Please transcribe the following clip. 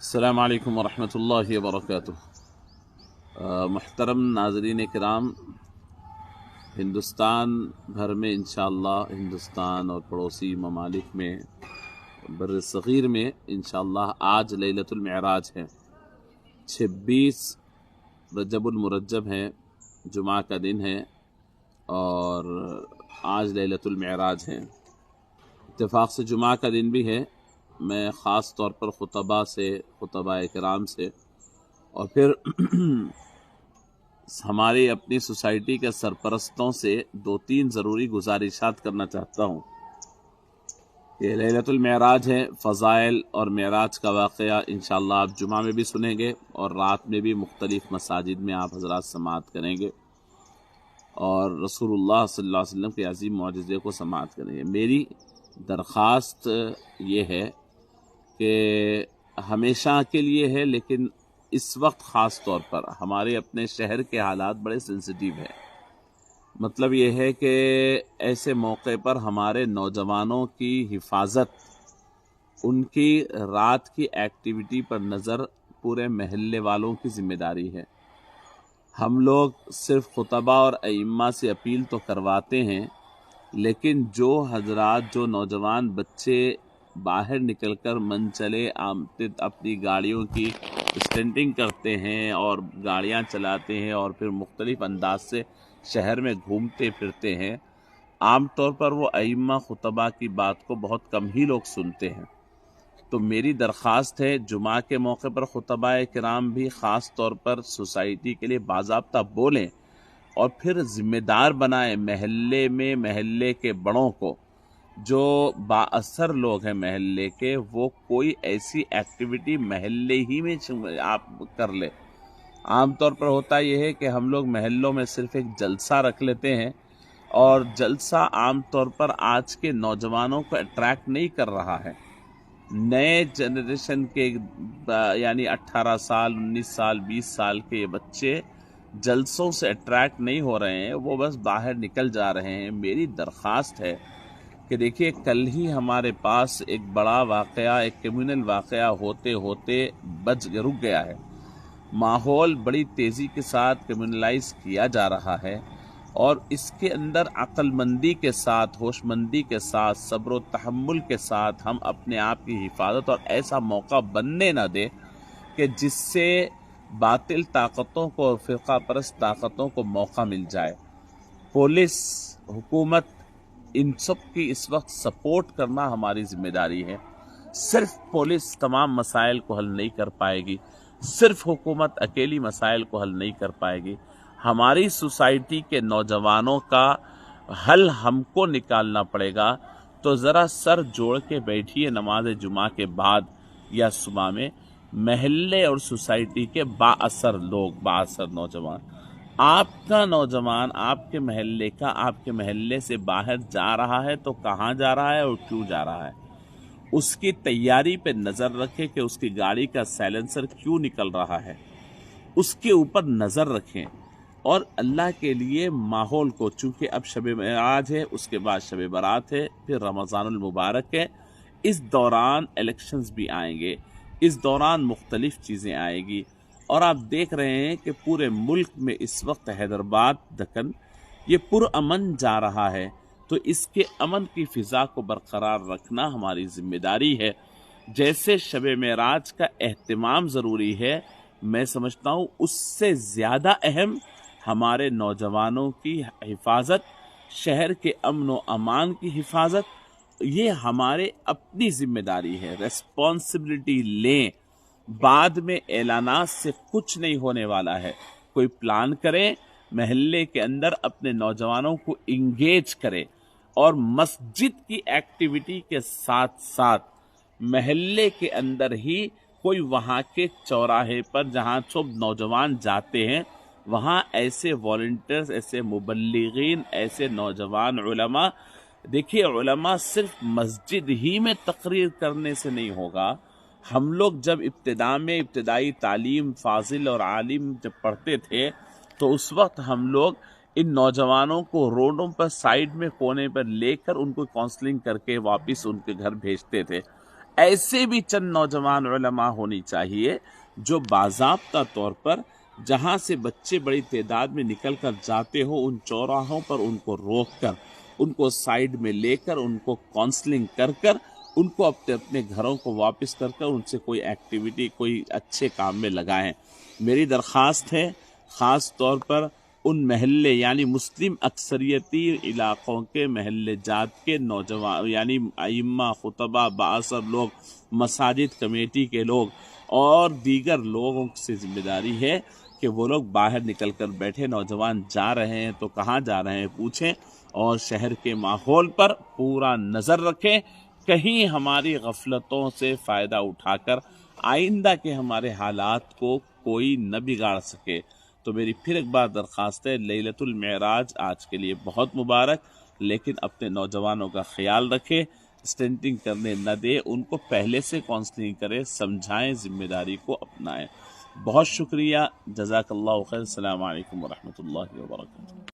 अस्सलामु अलैकुम वरहमतुल्लाहि वबरकातुह। मुहतरम नाज़रीन किराम, हिंदुस्तान भर में इंशाअल्लाह, हिंदुस्तान और पड़ोसी ममालिक में, बर सग़ीर में इंशाअल्लाह आज लैलतुल मेराज है। 26 रजबुल मुरज्जब है, जुमा का दिन है और आज लैलतुल मेराज है। इत्तेफाक से जुमा का दिन भी है। मैं ख़ास तौर पर खुतबा किराम से और फिर हमारी अपनी सोसाइटी के सरपरस्तों से 2-3 ज़रूरी गुजारिशात करना चाहता हूँ। ये लैलतुल मेराज है, फ़ज़ाइल और मेराज का वाक़या इंशाअल्लाह आप जुमा में भी सुनेंगे और रात में भी मुख्तलिफ़ मसाजिद में आप हज़रात समाअत करेंगे और रसूलुल्लाह सल्लल्लाहु अलैहि वसल्लम के अज़ीम मौजिज़े को समाअत करेंगे। मेरी दरख्वास्त ये है कि हमेशा के लिए है, लेकिन इस वक्त ख़ास तौर पर हमारे अपने शहर के हालात बड़े सेंसिटिव है। मतलब ये है कि ऐसे मौके पर हमारे नौजवानों की हिफाजत, उनकी रात की एक्टिविटी पर नज़र पूरे महल्ले वालों की ज़िम्मेदारी है। हम लोग सिर्फ खुतबा और अइम्मा से अपील तो करवाते हैं, लेकिन जो हजरात, जो नौजवान बच्चे बाहर निकलकर मन चले आमते अपनी गाड़ियों की स्टंटिंग करते हैं और गाड़ियां चलाते हैं और फिर मुख्तलिफ अंदाज से शहर में घूमते फिरते हैं, आम तौर पर वो अइम्मा खुतबा की बात को बहुत कम ही लोग सुनते हैं। तो मेरी दरख्वास्त है, जुमा के मौके पर खुतबा किराम भी ख़ास तौर पर सोसाइटी के लिए बाज़ाब्ता बोलें और फिर ज़िम्मेदार बनाएं महल्ले में, महल्ले के बड़ों को, जो बाअसर लोग हैं महल्ले के, वो कोई ऐसी एक्टिविटी महल्ले ही में आप कर ले। आम तौर पर होता यह है कि हम लोग महल्लों में सिर्फ एक जलसा रख लेते हैं और जलसा आम तौर पर आज के नौजवानों को अट्रैक्ट नहीं कर रहा है। नए जनरेशन के यानी 18 साल, 19 साल, 20 साल के ये बच्चे जलसों से अट्रैक्ट नहीं हो रहे हैं, वो बस बाहर निकल जा रहे हैं। मेरी दरख्वास्त है कि देखिए, कल ही हमारे पास एक बड़ा वाक़या, एक कम्युनल वाक़या होते होते रुक गया है। माहौल बड़ी तेज़ी के साथ कम्युनलाइज किया जा रहा है और इसके अंदर अक्लमंदी के साथ, होशमंदी के साथ, सब्र व तहम्मुल के साथ हम अपने आप की हिफाजत और ऐसा मौका बनने न दें कि जिससे बातिल ताकतों को और फ़िरका परस्त ताकतों को मौका मिल जाए। पुलिस, हुकूमत, इन सब की इस वक्त सपोर्ट करना हमारी ज़िम्मेदारी है। सिर्फ पुलिस तमाम मसाइल को हल नहीं कर पाएगी, सिर्फ हुकूमत अकेली मसाइल को हल नहीं कर पाएगी। हमारी सोसाइटी के नौजवानों का हल हमको निकालना पड़ेगा। तो ज़रा सर जोड़ के बैठिए नमाज जुमा के बाद या सुबह में, महल्ले और सोसाइटी के बाअसर लोग, बाअसर नौजवान, आपका नौजवान आपके महल्ले का आपके महल्ले से बाहर जा रहा है तो कहाँ जा रहा है और क्यों जा रहा है, उसकी तैयारी पे नज़र रखें कि उसकी गाड़ी का साइलेंसर क्यों निकल रहा है, उसके ऊपर नज़र रखें। और अल्लाह के लिए माहौल को, चूँकि अब शब मेराज है, उसके बाद शब बारात है, फिर रमज़ानुल मुबारक है, इस दौरान इलेक्शंस भी आएंगे, इस दौरान मुख्तलिफ़ चीज़ें आएगी और आप देख रहे हैं कि पूरे मुल्क में इस वक्त हैदराबाद, दक्कन, ये पुरअमन जा रहा है। तो इसके अमन की फ़िज़ा को बरकरार रखना हमारी ज़िम्मेदारी है। जैसे शब मेराज का एहतमाम ज़रूरी है, मैं समझता हूँ उससे ज़्यादा अहम हमारे नौजवानों की हिफाजत, शहर के अमन व अमान की हिफाजत, ये हमारे अपनी ज़िम्मेदारी है। रेस्पॉन्सिबिलिटी लें। बाद में ऐलानात से कुछ नहीं होने वाला है। कोई प्लान करें, महल्ले के अंदर अपने नौजवानों को इंगेज करें और मस्जिद की एक्टिविटी के साथ साथ महल्ले के अंदर ही कोई वहाँ के चौराहे पर जहाँ सब नौजवान जाते हैं, वहाँ ऐसे वॉलंटियर्स, ऐसे मुबल्लिगीन, ऐसे नौजवान उलमा, देखिए उलमा सिर्फ मस्जिद ही में तकरीर करने से नहीं होगा। हम लोग जब इब्तिदा में इब्तिदाई तालीम फाजिल और आलिम जब पढ़ते थे तो उस वक्त हम लोग इन नौजवानों को रोडों पर साइड में कोने पर लेकर उनको काउंसलिंग करके वापस उनके घर भेजते थे। ایسے بھی چند نوجوان علماء ہونی چاہیے جو باضابطہ طور پر جہاں سے بچے بڑی تعداد میں نکل کر جاتے ہو ان چوراہوں پر ان کو روک کر، ان کو سائیڈ میں لے کر، ان کو کاؤنسلنگ کر کر، ان کو اپنے گھروں کو واپس کر کر ان سے کوئی ایکٹیویٹی، کوئی اچھے کام میں لگائیں۔ میری درخواست ہے خاص طور پر ان محلے یعنی مسلم اکثریتی علاقوں کے محلے جات کے نوجوان یعنی ائمہ، خطبہ، بااثر لوگ، مساجد کمیٹی کے لوگ اور دیگر لوگوں سے ذمہ داری ہے کہ وہ لوگ باہر نکل کر بیٹھے، نوجوان جا رہے ہیں تو کہاں جا رہے ہیں پوچھیں، اور شہر کے ماحول پر پورا نظر رکھیں، کہیں ہماری غفلتوں سے فائدہ اٹھا کر آئندہ کے ہمارے حالات کو کوئی نہ بگاڑ سکے۔ تو میری پھر ایک بار درخواست ہے، لیلۃ المعراج آج کے لیے بہت مبارک، لیکن اپنے نوجوانوں کا خیال رکھے، اسٹنٹنگ کرنے نہ دے، ان کو پہلے سے کاؤنسلنگ کرے، سمجھائیں، ذمہ داری کو اپنائیں۔ بہت شکریہ، جزاک اللہ خیر، السلام علیکم ورحمۃ اللہ وبرکاتہ۔